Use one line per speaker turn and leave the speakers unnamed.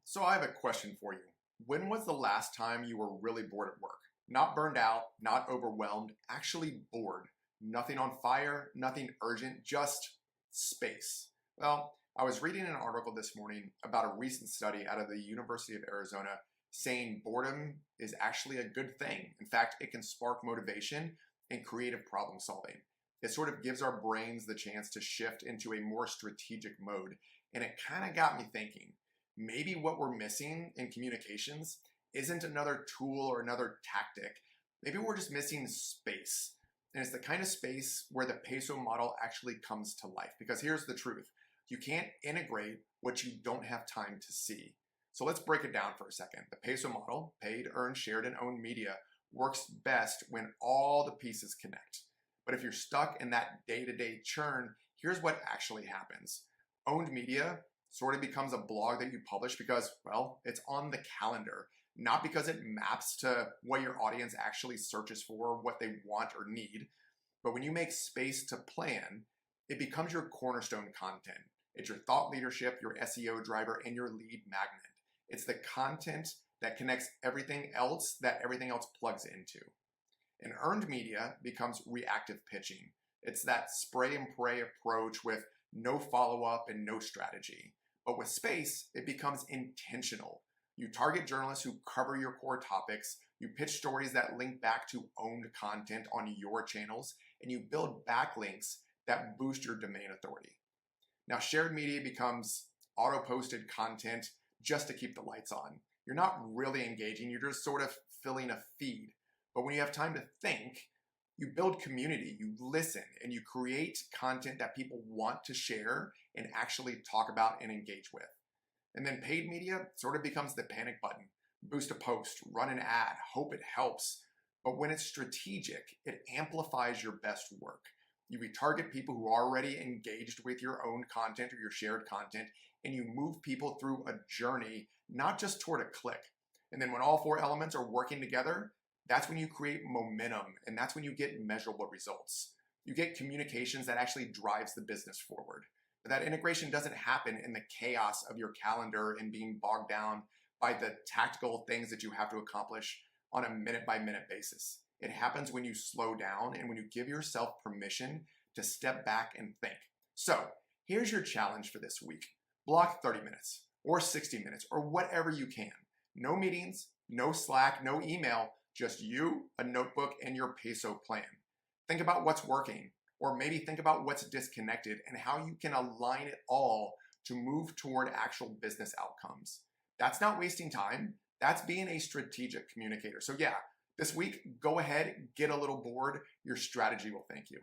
So I have a question for you. When was the last time you were really bored at work? Not burned out, not overwhelmed, actually bored. Nothing on fire, nothing urgent, just space. Well, I was reading an article this morning about a recent study out of the University of Arizona saying boredom is actually a good thing. In fact, it can spark motivation and creative problem solving. It sort of gives our brains the chance to shift into a more strategic mode. And it kind of got me thinking, maybe what we're missing in communications isn't another tool or another tactic. Maybe we're just missing space. And it's the kind of space where the PESO model actually comes to life. Because here's the truth. You can't integrate what you don't have time to see. So let's break it down for a second. The PESO model, paid, earned, shared, and owned media, works best when all the pieces connect. But if you're stuck in that day-to-day churn, here's what actually happens. Owned media sort of becomes a blog that you publish because, well, it's on the calendar, not because it maps to what your audience actually searches for, what they want or need. But when you make space to plan, it becomes your cornerstone content. It's your thought leadership, your SEO driver, and your lead magnet. It's the content that connects everything else that everything else plugs into. And earned media becomes reactive pitching. It's that spray and pray approach with no follow-up and no strategy. But with space, it becomes intentional. You target journalists who cover your core topics, you pitch stories that link back to owned content on your channels, and you build backlinks that boost your domain authority. Now, shared media becomes auto-posted content just to keep the lights on. You're not really engaging, you're just sort of filling a feed. But when you have time to think, you build community, you listen, and you create content that people want to share and actually talk about and engage with. And then paid media sort of becomes the panic button. Boost a post, run an ad, hope it helps. But when it's strategic, it amplifies your best work. You retarget people who are already engaged with your own content or your shared content, and you move people through a journey, not just toward a click. And then when all four elements are working together, that's when you create momentum, and that's when you get measurable results. You get communications that actually drives the business forward. But that integration doesn't happen in the chaos of your calendar and being bogged down by the tactical things that you have to accomplish on a minute-by-minute basis. It happens when you slow down and when you give yourself permission to step back and think. So here's your challenge for this week. Block 30 minutes or 60 minutes or whatever you can. No meetings, no Slack, no email, just you, a notebook, and your PESO plan. Think about what's working, or maybe think about what's disconnected and how you can align it all to move toward actual business outcomes. That's not wasting time. That's being a strategic communicator. So yeah, this week, go ahead, get a little bored. Your strategy will thank you.